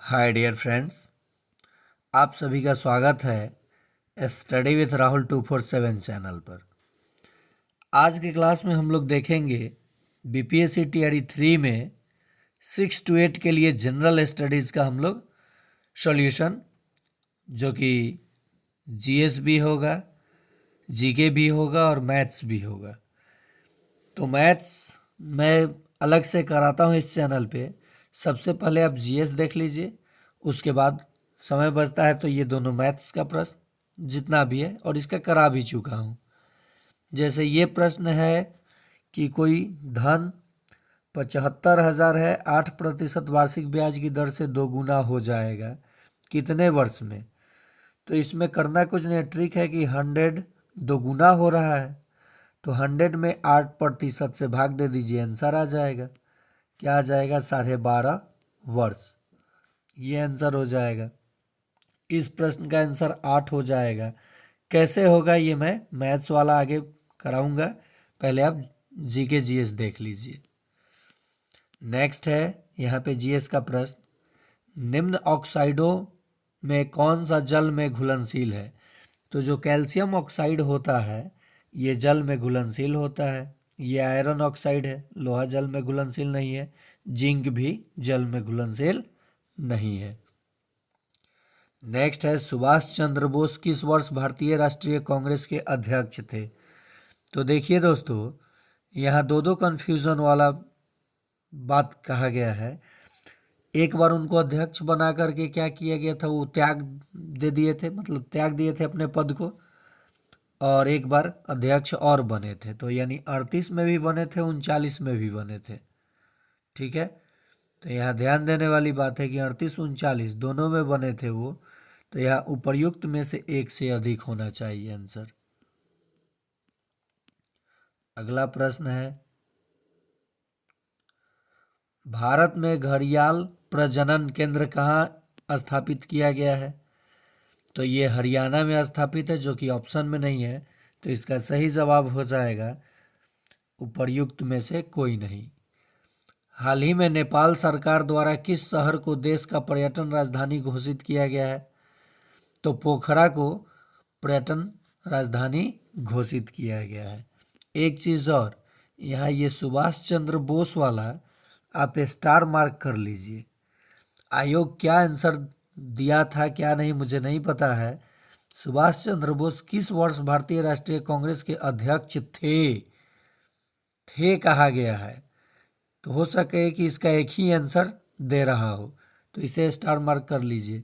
Hi dear friends, आप सभी का स्वागत है स्टडी विथ राहुल 247 चैनल पर। आज के क्लास में हम लोग देखेंगे बीपीएससी टीआरई 3 में 6 to 8 के लिए जनरल स्टडीज़ का हम लोग सॉल्यूशन, जो कि जीएस भी होगा, जीके भी होगा और मैथ्स भी होगा। तो मैथ्स मैं अलग से कराता हूँ इस चैनल पे। सबसे पहले आप जीएस देख लीजिए, उसके बाद समय बचता है तो ये दोनों मैथ्स का प्रश्न जितना भी है, और इसका करा भी चुका हूँ। जैसे ये प्रश्न है कि कोई धन 75,000 है, 8% वार्षिक ब्याज की दर से 2 गुना हो जाएगा कितने वर्ष में। तो इसमें करना कुछ नहीं, ट्रिक है कि 100 2 गुना हो रहा है तो 100 में 8% से भाग दे दीजिए, आंसर आ जाएगा। क्या आ जाएगा? 12.5 वर्ष। ये आंसर हो जाएगा। इस प्रश्न का आंसर 8 हो जाएगा। कैसे होगा ये मैं मैथ्स वाला आगे कराऊंगा, पहले आप जीके जीएस देख लीजिए। नेक्स्ट है यहाँ पे जीएस का प्रश्न, निम्न ऑक्साइडों में कौन सा जल में घुलनशील है। तो जो कैल्शियम ऑक्साइड होता है ये जल में घुलनशील होता है। ये आयरन ऑक्साइड है, लोहा जल में घुलनशील नहीं है। जिंक भी जल में घुलनशील नहीं है। नेक्स्ट है, सुभाष चंद्र बोस किस वर्ष भारतीय राष्ट्रीय कांग्रेस के अध्यक्ष थे। तो देखिए दोस्तों, यहाँ दो कन्फ्यूज़न वाला बात कहा गया है। एक बार उनको अध्यक्ष बना करके क्या किया गया था, वो त्याग दे दिए थे, मतलब त्याग दिए थे अपने पद को, और एक बार अध्यक्ष और बने थे। तो यानी 38 में भी बने थे, 39 में भी बने थे। ठीक है, तो यहाँ ध्यान देने वाली बात है कि 38 39 दोनों में बने थे वो, तो यहाँ उपर्युक्त में से एक से अधिक होना चाहिए आंसर। अगला प्रश्न है, भारत में घड़ियाल प्रजनन केंद्र कहाँ स्थापित किया गया है। तो ये हरियाणा में स्थापित है, जो कि ऑप्शन में नहीं है। तो इसका सही जवाब हो जाएगा उपर्युक्त में से कोई नहीं। हाल ही में नेपाल सरकार द्वारा किस शहर को देश का पर्यटन राजधानी घोषित किया गया है। तो पोखरा को पर्यटन राजधानी घोषित किया गया है। एक चीज़ और, यहाँ ये सुभाष चंद्र बोस वाला आप स्टार मार्क कर लीजिए। आयोग क्या आंसर दिया था क्या नहीं मुझे नहीं पता है। सुभाष चंद्र बोस किस वर्ष भारतीय राष्ट्रीय कांग्रेस के अध्यक्ष थे कहा गया है। तो हो सके कि इसका एक ही आंसर दे रहा हो, तो इसे स्टार मार्क कर लीजिए।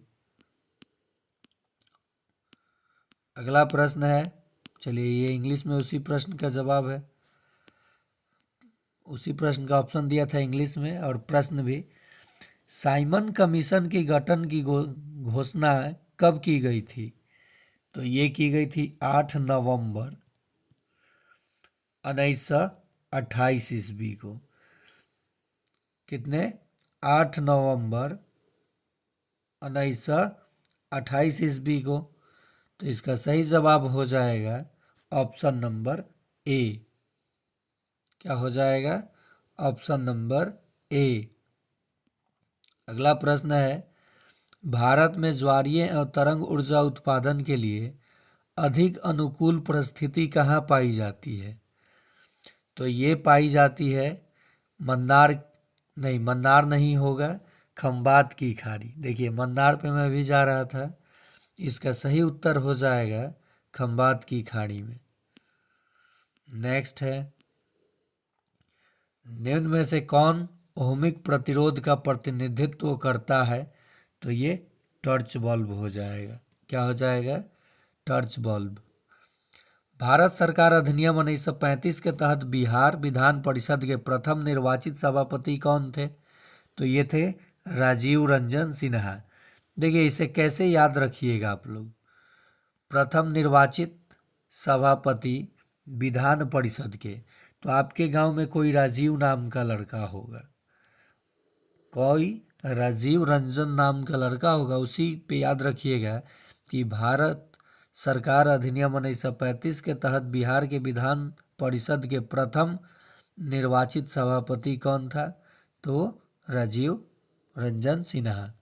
अगला प्रश्न है, चलिए ये इंग्लिश में उसी प्रश्न का जवाब है, उसी प्रश्न का ऑप्शन दिया था इंग्लिश में और प्रश्न भी। साइमन कमीशन की गठन की घोषणा कब की गई थी। तो ये की गई थी 8 नवंबर 1928 ईस्वी को। कितने? 8 नवंबर 1928 ईस्वी को। तो इसका सही जवाब हो जाएगा ऑप्शन नंबर ए। क्या हो जाएगा? Option number A. अगला प्रश्न है, भारत में ज्वारीय और तरंग ऊर्जा उत्पादन के लिए अधिक अनुकूल परिस्थिति कहाँ पाई जाती है। तो ये पाई जाती है मन्नार नहीं होगा, खंबात की खाड़ी। देखिए मन्नार पे मैं भी जा रहा था, इसका सही उत्तर हो जाएगा खंबात की खाड़ी में। नेक्स्ट है, निम्न में से कौन ओहमिक प्रतिरोध का प्रतिनिधित्व करता है। तो ये टॉर्च बल्ब हो जाएगा। क्या हो जाएगा? Torch bulb. भारत सरकार अधिनियम 1935 के तहत बिहार विधान परिषद के प्रथम निर्वाचित सभापति कौन थे। तो ये थे राजीव रंजन सिन्हा। देखिए इसे कैसे याद रखिएगा आप लोग, प्रथम निर्वाचित सभापति विधान परिषद के, तो आपके गांव में कोई राजीव नाम का लड़का होगा, कोई राजीव रंजन नाम का लड़का होगा, उसी पे याद रखिएगा कि भारत सरकार अधिनियम 1935 के तहत बिहार के विधान परिषद के प्रथम निर्वाचित सभापति कौन था। तो राजीव रंजन सिन्हा।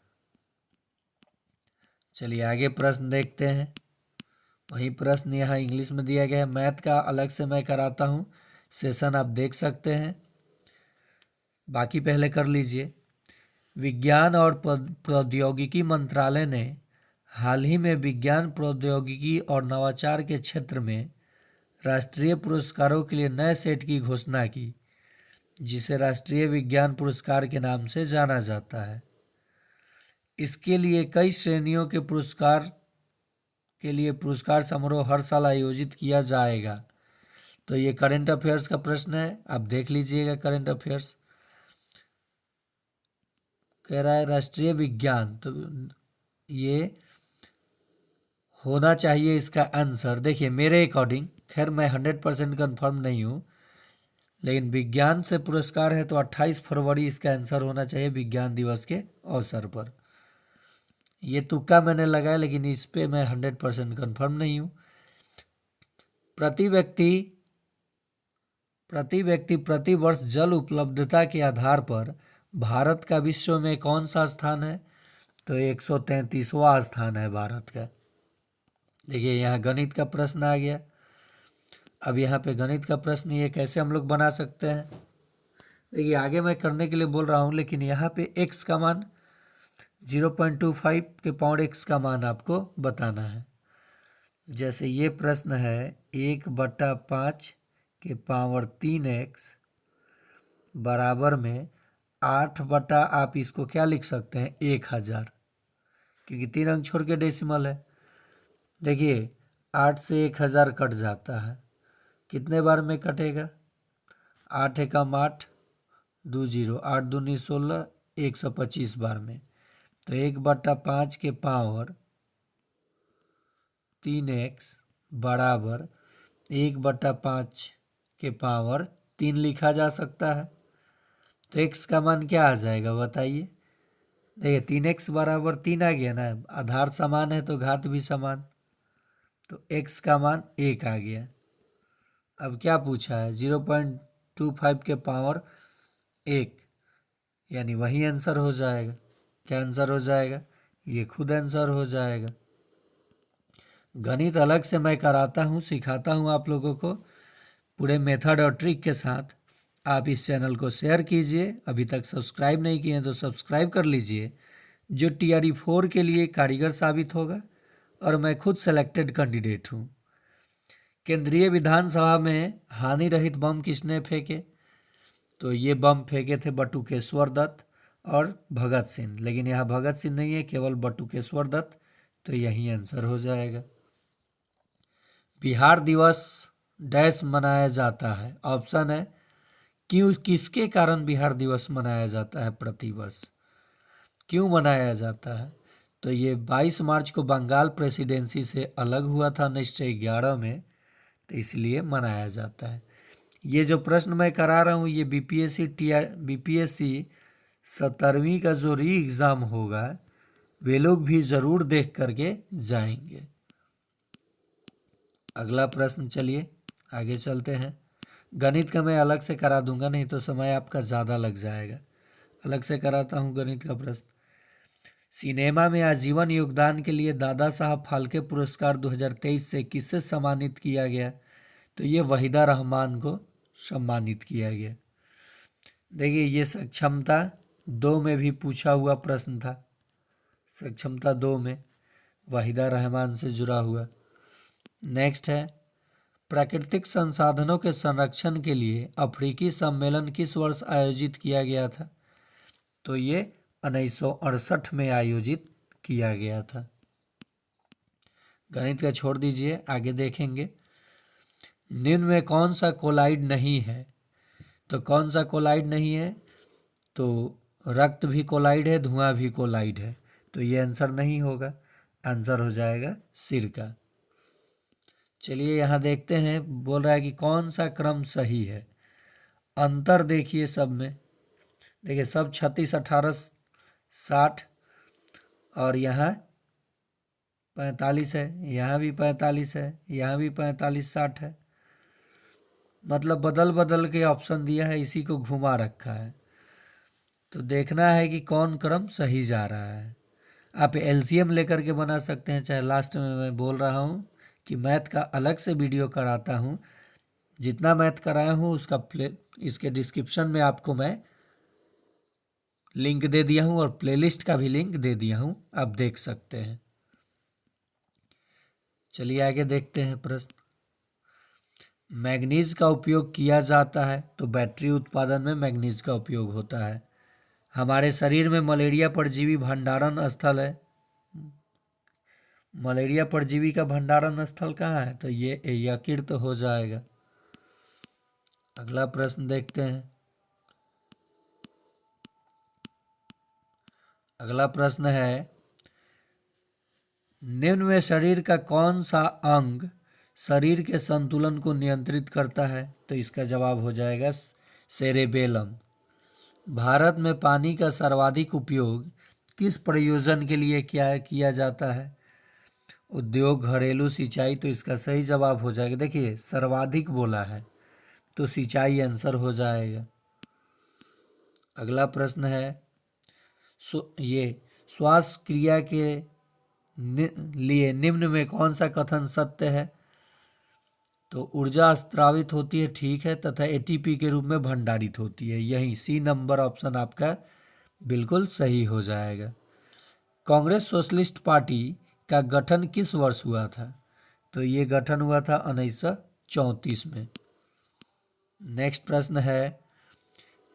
चलिए आगे प्रश्न देखते हैं। वही प्रश्न यहाँ इंग्लिश में दिया गया है। मैथ का अलग से मैं कराता हूँ, सेशन आप देख सकते हैं, बाकी पहले कर लीजिए। विज्ञान और प्रौद्योगिकी मंत्रालय ने हाल ही में विज्ञान प्रौद्योगिकी और नवाचार के क्षेत्र में राष्ट्रीय पुरस्कारों के लिए नए सेट की घोषणा की, जिसे राष्ट्रीय विज्ञान पुरस्कार के नाम से जाना जाता है। इसके लिए कई श्रेणियों के पुरस्कार समारोह हर साल आयोजित किया जाएगा। तो ये करंट अफेयर्स का प्रश्न है, आप देख लीजिएगा। करंट अफेयर्स कह रहा है राष्ट्रीय विज्ञान, तो ये होना चाहिए इसका आंसर। देखिए मेरे अकॉर्डिंग, खैर मैं 100% कन्फर्म नहीं हूँ, लेकिन विज्ञान से पुरस्कार है तो 28 फरवरी इसका आंसर होना चाहिए, विज्ञान दिवस के अवसर पर। ये तुक्का मैंने लगाया, लेकिन इस पे मैं 100% कन्फर्म नहीं हूँ। प्रति व्यक्ति प्रति वर्ष जल उपलब्धता के आधार पर भारत का विश्व में कौन सा स्थान है? तो 133वां स्थान है भारत का। देखिए यहाँ गणित का प्रश्न आ गया। अब यहाँ पे गणित का प्रश्न ये कैसे हम लोग बना सकते हैं? देखिए आगे मैं करने के लिए बोल रहा हूँ, लेकिन यहाँ पे x का मान 0.25 के पावर x का मान आपको बताना है। जैसे ये प्रश्न है 1/5 के पावर 3x बराबर में 8 बटा, आप इसको क्या लिख सकते हैं, 1000, क्योंकि 3 अंक छोड़ के डेसिमल है। देखिए 8 से 1000 कट जाता है, कितने बार में कटेगा? 8 एकम 8, 2 0, 8 दूनी 16, 125 बार में। तो 1/5 के पावर 3x बराबर 1/5 के पावर 3 लिखा जा सकता है। तो x का मान क्या आ जाएगा बताइए? देखिए 3x बराबर 3 आ गया ना, आधार समान है तो घात भी समान, तो x का मान 1 आ गया। अब क्या पूछा है? 0.25 के पावर 1, यानी वही आंसर हो जाएगा। क्या आंसर हो जाएगा? ये खुद आंसर हो जाएगा। गणित अलग से मैं कराता हूँ, सिखाता हूँ आप लोगों को पूरे मेथड और ट्रिक के साथ। आप इस चैनल को शेयर कीजिए, अभी तक सब्सक्राइब नहीं किए हैं तो सब्सक्राइब कर लीजिए, जो TRE 4 के लिए कारीगर साबित होगा। और मैं खुद सेलेक्टेड कैंडिडेट हूँ। केंद्रीय विधानसभा में हानि रहित बम किसने फेंके? तो ये बम फेंके थे बटुकेश्वर दत्त और भगत सिंह, लेकिन यहाँ भगत सिंह नहीं है, केवल बटुकेश्वर दत्त, तो यही आंसर हो जाएगा। बिहार दिवस डैश मनाया जाता है? ऑप्शन है क्यों, किसके कारण बिहार दिवस मनाया जाता है प्रतिवर्ष, क्यों मनाया जाता है? तो ये 22 मार्च को बंगाल प्रेसिडेंसी से अलग हुआ था 1911 में, तो इसलिए मनाया जाता है। ये जो प्रश्न मैं करा रहा हूँ ये BPSC 17वीं का जो री एग्ज़ाम होगा वे लोग भी ज़रूर देख करके जाएंगे। अगला प्रश्न, चलिए आगे चलते हैं। गणित का मैं अलग से करा दूंगा, नहीं तो समय आपका ज़्यादा लग जाएगा। अलग से कराता हूँ गणित का प्रश्न। सिनेमा में आजीवन योगदान के लिए दादा साहब फाल्के पुरस्कार 2023 से किससे सम्मानित किया गया? तो ये वहीदा रहमान को सम्मानित किया गया। देखिए ये सक्षमता 2 में भी पूछा हुआ प्रश्न था, सक्षमता 2 में वहीदा रहमान से जुड़ा हुआ। नेक्स्ट है, प्राकृतिक संसाधनों के संरक्षण के लिए अफ्रीकी सम्मेलन किस वर्ष आयोजित किया गया था? तो ये 1968 में आयोजित किया गया था। गणित का छोड़ दीजिए, आगे देखेंगे। निम्न में कौन सा कोलाइड नहीं है? तो कौन सा कोलाइड नहीं है? तो रक्त भी कोलाइड है, धुआं भी कोलाइड है, तो ये आंसर नहीं होगा, आंसर हो जाएगा सिरका। चलिए यहाँ देखते हैं, बोल रहा है कि कौन सा क्रम सही है। अंतर देखिए सब में, देखिए सब 36, 18, 60 और यहाँ 45 है, यहाँ भी 45 है, यहाँ भी 45, 60 है, मतलब बदल बदल के ऑप्शन दिया है, इसी को घुमा रखा है। तो देखना है कि कौन क्रम सही जा रहा है। आप एलसीएम लेकर के बना सकते हैं। चाहे लास्ट में मैं बोल रहा हूँ कि मैथ का अलग से वीडियो कराता हूँ, जितना मैथ कराया हूँ उसका इसके डिस्क्रिप्शन में आपको मैं लिंक दे दिया हूँ और प्लेलिस्ट का भी लिंक दे दिया हूँ, आप देख सकते हैं। चलिए आगे देखते हैं प्रश्न। मैग्नीज का उपयोग किया जाता है, तो बैटरी उत्पादन में मैग्नीज का उपयोग होता है। हमारे शरीर में मलेरिया परजीवी भंडारण स्थल है। मलेरिया परजीवी का भंडारण स्थल कहाँ है? तो ये यकृत हो जाएगा। अगला प्रश्न देखते हैं। अगला प्रश्न है, निम्न में शरीर का कौन सा अंग शरीर के संतुलन को नियंत्रित करता है? तो इसका जवाब हो जाएगा सेरेबेलम। भारत में पानी का सर्वाधिक उपयोग किस प्रयोजन के लिए किया जाता है? उद्योग, घरेलू, सिंचाई। तो इसका सही जवाब हो जाएगा, देखिए सर्वाधिक बोला है तो सिंचाई आंसर हो जाएगा। अगला प्रश्न है, ये श्वास क्रिया के लिए निम्न में कौन सा कथन सत्य है? तो ऊर्जा स्त्रावित होती है, ठीक है, तथा एटीपी के रूप में भंडारित होती है। यही सी नंबर ऑप्शन आपका बिल्कुल सही हो जाएगा। कांग्रेस सोशलिस्ट पार्टी का गठन किस वर्ष हुआ था? तो ये गठन हुआ था 1934 में। नेक्स्ट प्रश्न है,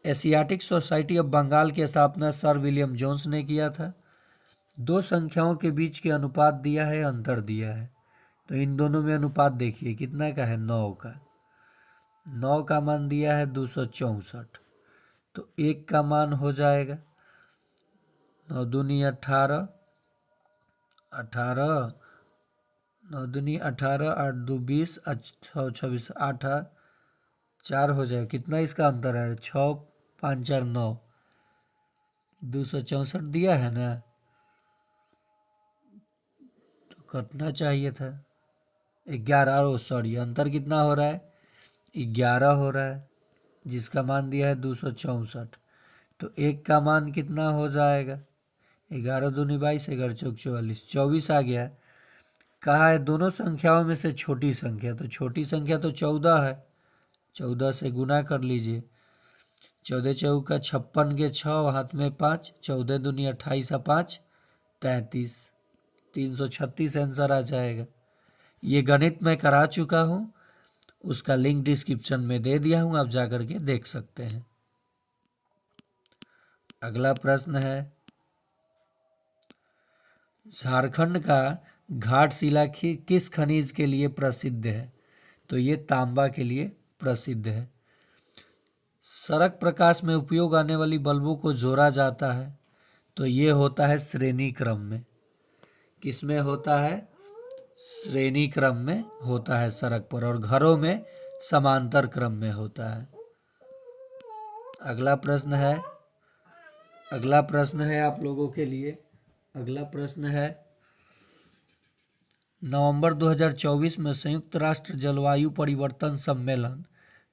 एशियाटिक सोसाइटी ऑफ बंगाल की स्थापना सर विलियम जोन्स ने किया था। दो संख्याओं के बीच के अनुपात दिया है, अंतर दिया है, तो इन दोनों में अनुपात देखिए कितना का है, 9 का। 9 का मान दिया है 264, तो 1 का मान हो जाएगा 9 दूनी 18, 18, 9 दूनी 18, 8 दो 20, 6 26, 8 4 हो जाएगा। कितना इसका अंतर है? 6 5 4 9, 264 दिया है ना, तो कटना चाहिए था 11। सॉरी, अंतर कितना हो रहा है? 11 हो रहा है, जिसका मान दिया है 264, तो 1 का मान कितना हो जाएगा? 11 दूनी 22, 11 चौक 44, 24 आ गया। कहा है दोनों संख्याओं में से छोटी संख्या, तो छोटी संख्या तो 14 है, 14 से गुना कर लीजिए। 14 चौका 56 के 6, हाथ में 5, 14 दूनी 28, 5 33, 336 आंसर आ जाएगा। ये गणित मैं करा चुका हूँ, उसका लिंक डिस्क्रिप्शन में दे दिया हूँ, आप जाकर के देख सकते हैं। अगला प्रश्न है, झारखंड का घाटशिला किस खनिज के लिए प्रसिद्ध है? तो ये तांबा के लिए प्रसिद्ध है। सड़क प्रकाश में उपयोग आने वाली बल्बों को जोड़ा जाता है, तो ये होता है श्रेणी क्रम में। किस में होता है? श्रेणी क्रम में होता है सड़क पर, और घरों में समांतर क्रम में होता है। अगला प्रश्न है आप लोगों के लिए। अगला प्रश्न है, नवंबर 2024 में संयुक्त राष्ट्र जलवायु परिवर्तन सम्मेलन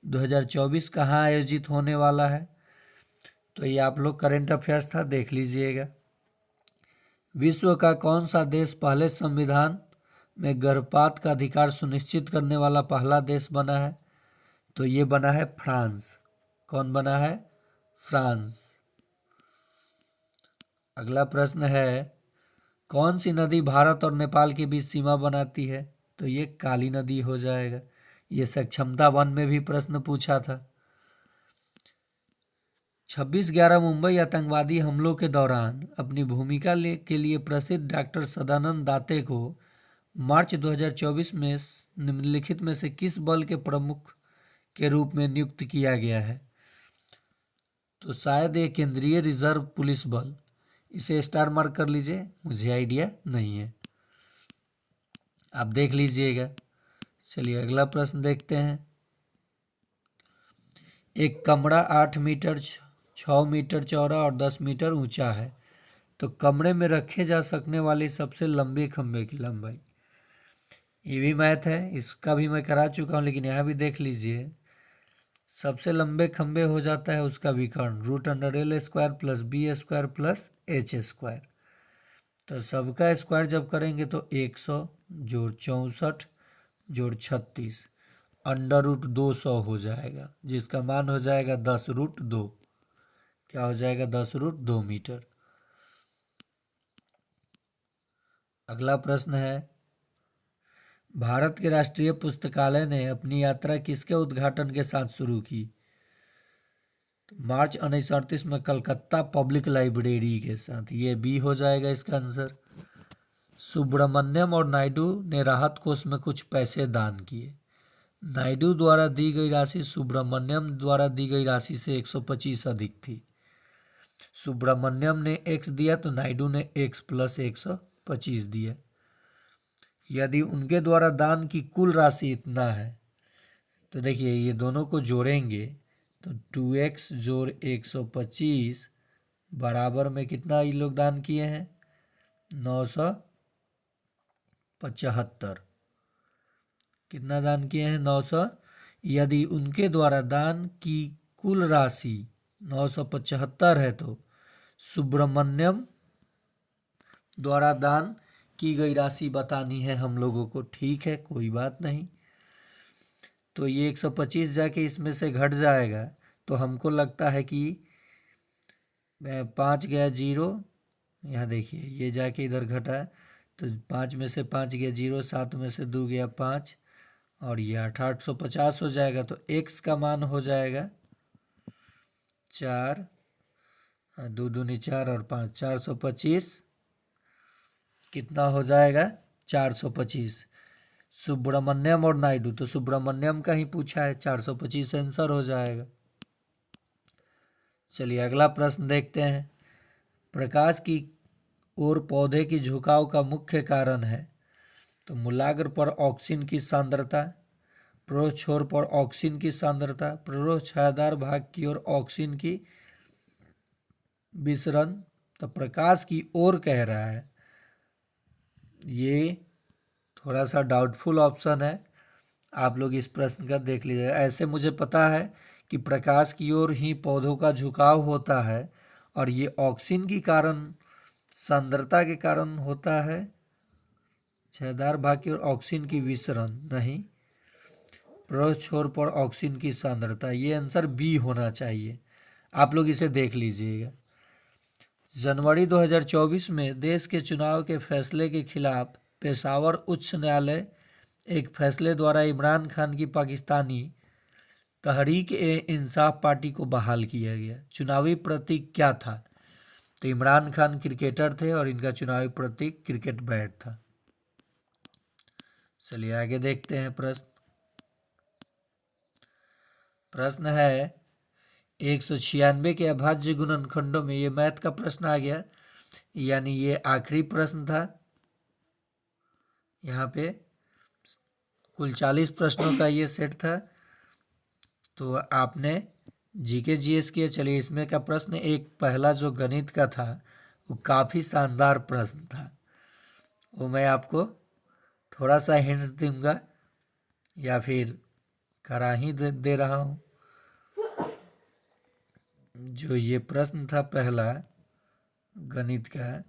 2024 कहाँ आयोजित होने वाला है? तो ये आप लोग करंट अफेयर्स था, देख लीजिएगा। विश्व का कौन सा देश पहले संविधान में गर्भपात का अधिकार सुनिश्चित करने वाला पहला देश बना है? तो ये बना है फ्रांस। कौन बना है? फ्रांस। अगला प्रश्न है, कौन सी नदी भारत और नेपाल के बीच सीमा बनाती है? तो ये काली नदी हो जाएगा। ये सक्षमता 1 में भी प्रश्न पूछा था। 26/11 मुंबई आतंकवादी हमलों के दौरान अपनी भूमिका के लिए प्रसिद्ध डॉक्टर सदानंद दाते को मार्च 2024 में निम्नलिखित में से किस बल के प्रमुख के रूप में नियुक्त किया गया है? तो शायद ये केंद्रीय रिजर्व पुलिस बल, इसे स्टार मार्क कर लीजिए, मुझे आइडिया नहीं है, आप देख लीजिएगा। चलिए अगला प्रश्न देखते हैं। एक कमरा 8 मीटर 6 मीटर चौड़ा और 10 मीटर ऊंचा है, तो कमरे में रखे जा सकने वाले सबसे लंबे खंभे की लंबाई। ये भी मैथ है, इसका भी मैं करा चुका हूँ, लेकिन यहाँ भी देख लीजिए। सबसे लंबे खंभे हो जाता है उसका विकर्ण √L² + B² + H²। तो सबका स्क्वायर जब करेंगे तो 100 जोड़ 64 जोड़ 36 √200 हो जाएगा, जिसका मान हो जाएगा 10√2। क्या हो जाएगा? 10√2 मीटर। अगला प्रश्न है, भारत के राष्ट्रीय पुस्तकालय ने अपनी यात्रा किसके उद्घाटन के साथ शुरू की? तो मार्च 1938 में कलकत्ता पब्लिक लाइब्रेरी के साथ। ये बी हो जाएगा इसका आंसर। सुब्रमण्यम और नायडू ने राहत कोष में कुछ पैसे दान किए। नायडू द्वारा दी गई राशि सुब्रमण्यम द्वारा दी गई राशि से 125 अधिक थी। सुब्रमण्यम ने x दिया तो नायडू ने x + 125 दिया। यदि उनके द्वारा दान की कुल राशि इतना है तो देखिए ये दोनों को जोड़ेंगे तो 2x जोड़ 125 बराबर में कितना ये लोग दान किए हैं? 975। कितना दान किए हैं? 900। यदि उनके द्वारा दान की कुल राशि 975 है तो सुब्रमण्यम द्वारा दान की गई राशि बतानी है हम लोगों को। ठीक है, कोई बात नहीं। तो ये 125 जाके इसमें से घट जाएगा तो हमको लगता है कि 5 गया 0, यहाँ देखिए ये जाके इधर घटा तो 5 में से 5 गया 0, 7 में से 2 गया 5 और ये 850 हो जाएगा। तो x का मान हो जाएगा 4, 2 दूनी 4 और 5 425। कितना हो जाएगा? 425। सुब्रमण्यम और नायडू, तो सुब्रमण्यम का ही पूछा है, 425 आंसर हो जाएगा। चलिए अगला प्रश्न देखते हैं। प्रकाश की ओर पौधे की झुकाव का मुख्य कारण है तो मूलाग्र पर ऑक्सीन की सांद्रता, प्ररोह छोर पर ऑक्सीन की सांद्रता, प्ररोह छायादार भाग की ओर ऑक्सीन की विसरण। तो प्रकाश की ओर कह रहा है, ये थोड़ा सा डाउटफुल ऑप्शन है, आप लोग इस प्रश्न का देख लीजिए। ऐसे मुझे पता है कि प्रकाश की ओर ही पौधों का झुकाव होता है और ये ऑक्सीन के कारण, सांद्रता के कारण होता है। छायादार भाग की ओर ऑक्सीन की विसरण नहीं, प्ररोह छोर पर ऑक्सीन की सांद्रता। ये आंसर बी होना चाहिए, आप लोग इसे देख लीजिएगा। जनवरी 2024 में देश के चुनाव के फैसले के खिलाफ पेशावर उच्च न्यायालय एक फैसले द्वारा इमरान खान की पाकिस्तानी तहरीक-ए-इंसाफ पार्टी को बहाल किया गया। चुनावी प्रतीक क्या था? तो इमरान खान क्रिकेटर थे और इनका चुनावी प्रतीक क्रिकेट बैट था। चलिए आगे देखते हैं प्रश्न। प्रश्न है 196 के अभाज्य गुणनखंडों में, ये मैथ का प्रश्न आ गया, यानी ये आखिरी प्रश्न था। यहाँ पे कुल 40 प्रश्नों का ये सेट था, तो आपने जीके जीएस किया। चलिए इसमें का प्रश्न एक पहला जो गणित का था वो काफ़ी शानदार प्रश्न था, वो मैं आपको थोड़ा सा हिंट्स दूंगा या फिर करा ही दे रहा हूँ। जो ये प्रश्न था पहला गणित का,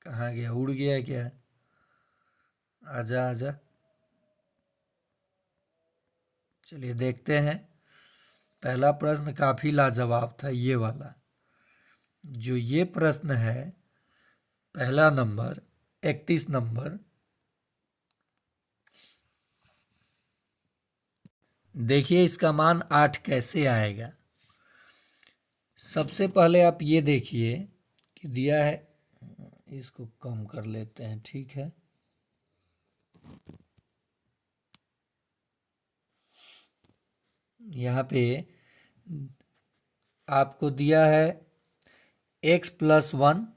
कहाँ गया? उड़ गया क्या? आजा आजा। चलिए देखते हैं। पहला प्रश्न काफ़ी लाजवाब था, ये वाला जो ये प्रश्न है, पहला नंबर 31 नंबर। देखिए इसका मान 8 कैसे आएगा। सबसे पहले आप ये देखिए कि दिया है, इसको कम कर लेते हैं, ठीक है। यहाँ पे आपको दिया है x+1,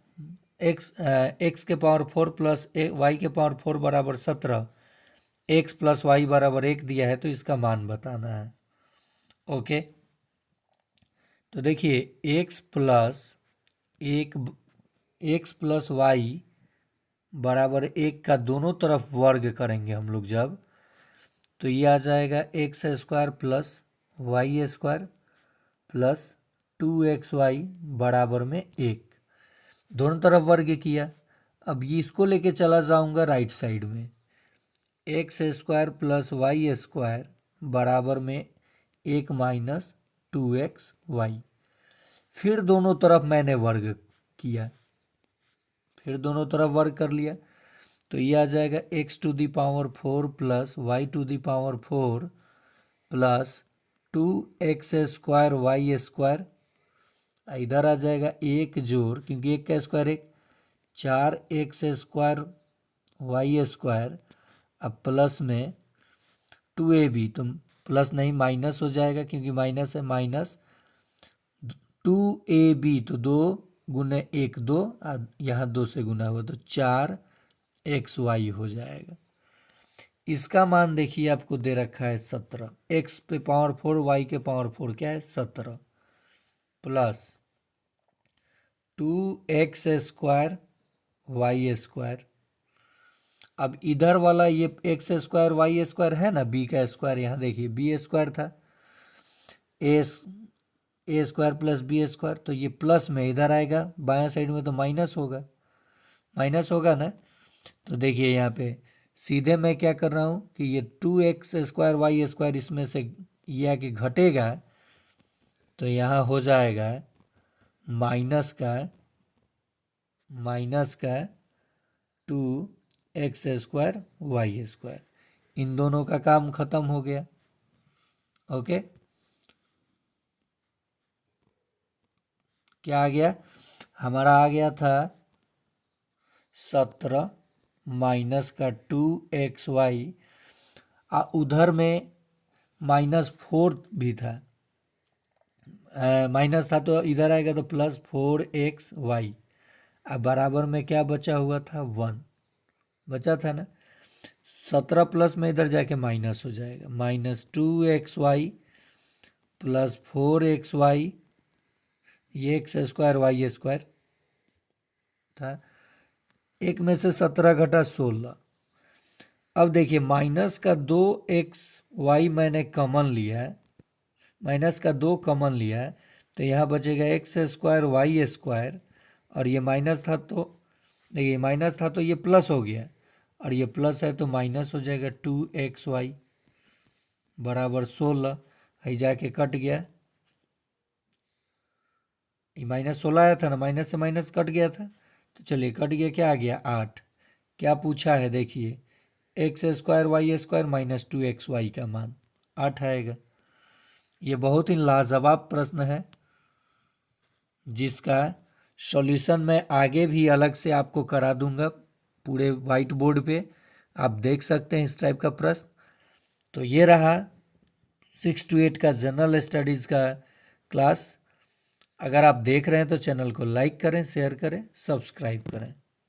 x के पावर 4 प्लस y के पावर 4 बराबर 17, x+y बराबर 1 दिया है, तो इसका मान बताना है। ओके, तो देखिए x+y बराबर 1 का दोनों तरफ वर्ग करेंगे हम लोग जब, तो ये आ जाएगा x² plus y² plus 2xy बराबर में 1। दोनों तरफ वर्ग किया। अब ये इसको लेके चला जाऊंगा राइट साइड में, X square plus Y square बराबर में 1 माइनस 2xy। फिर दोनों तरफ मैंने वर्ग किया, फिर दोनों तरफ वर्ग कर लिया, तो ये आ जाएगा x⁴ plus y⁴ plus 2x² y²। इधर आ जाएगा एक जोड़, क्योंकि एक का स्क्वायर एक, 4x² y²। अब प्लस में 2ab, तो प्लस नहीं माइनस हो जाएगा, क्योंकि माइनस है, माइनस 2ab, तो 2 गुने 1 2, यहाँ 2 से गुना हुआ तो 4xy हो जाएगा। इसका मान देखिए आपको दे रखा है 17, x पे पावर 4 y के पावर 4 क्या है 17, प्लस 2x² y²। अब इधर वाला ये x² y² है ना, b का स्क्वायर, यहाँ देखिए b² था, a² प्लस b², तो ये प्लस में इधर आएगा, बायां साइड में तो माइनस होगा, माइनस होगा ना। तो देखिए यहाँ पे सीधे मैं क्या कर रहा हूँ कि ये 2x² y² इसमें से ये आके घटेगा, तो यहाँ हो जाएगा माइनस का 2x² y²। इन दोनों का काम खत्म हो गया। ओके, क्या आ गया हमारा, आ गया था 17 माइनस का 2xy, उधर में -4 भी था, माइनस था तो इधर आएगा तो प्लस 4xy। अब बराबर में क्या बचा हुआ था 1 बचा था ना, 17 प्लस में इधर जाके माइनस हो जाएगा, -2xy प्लस 4xy, ये x² y² था, एक में से 17 घटा 16। अब देखिए माइनस का 2xy मैंने कॉमन लिया है, माइनस का 2 कॉमन लिया है, तो यहाँ बचेगा x² y², और ये माइनस था तो देखिए माइनस था तो ये प्लस हो गया, और ये प्लस है तो माइनस हो जाएगा 2xy बराबर 16। ये जाके कट गया, ये -16 आया था ना, माइनस से माइनस कट गया था, तो चलिए कट गया, क्या आ गया 8। क्या पूछा है देखिए, x² y² माइनस 2xy का मान 8 आएगा। ये बहुत ही लाजवाब प्रश्न है, जिसका सॉल्यूशन मैं आगे भी अलग से आपको करा दूंगा पूरे वाइट बोर्ड पे, आप देख सकते हैं इस टाइप का प्रश्न। तो ये रहा 6 to 8 का जनरल स्टडीज़ का क्लास। अगर आप देख रहे हैं तो चैनल को लाइक करें, शेयर करें, सब्सक्राइब करें।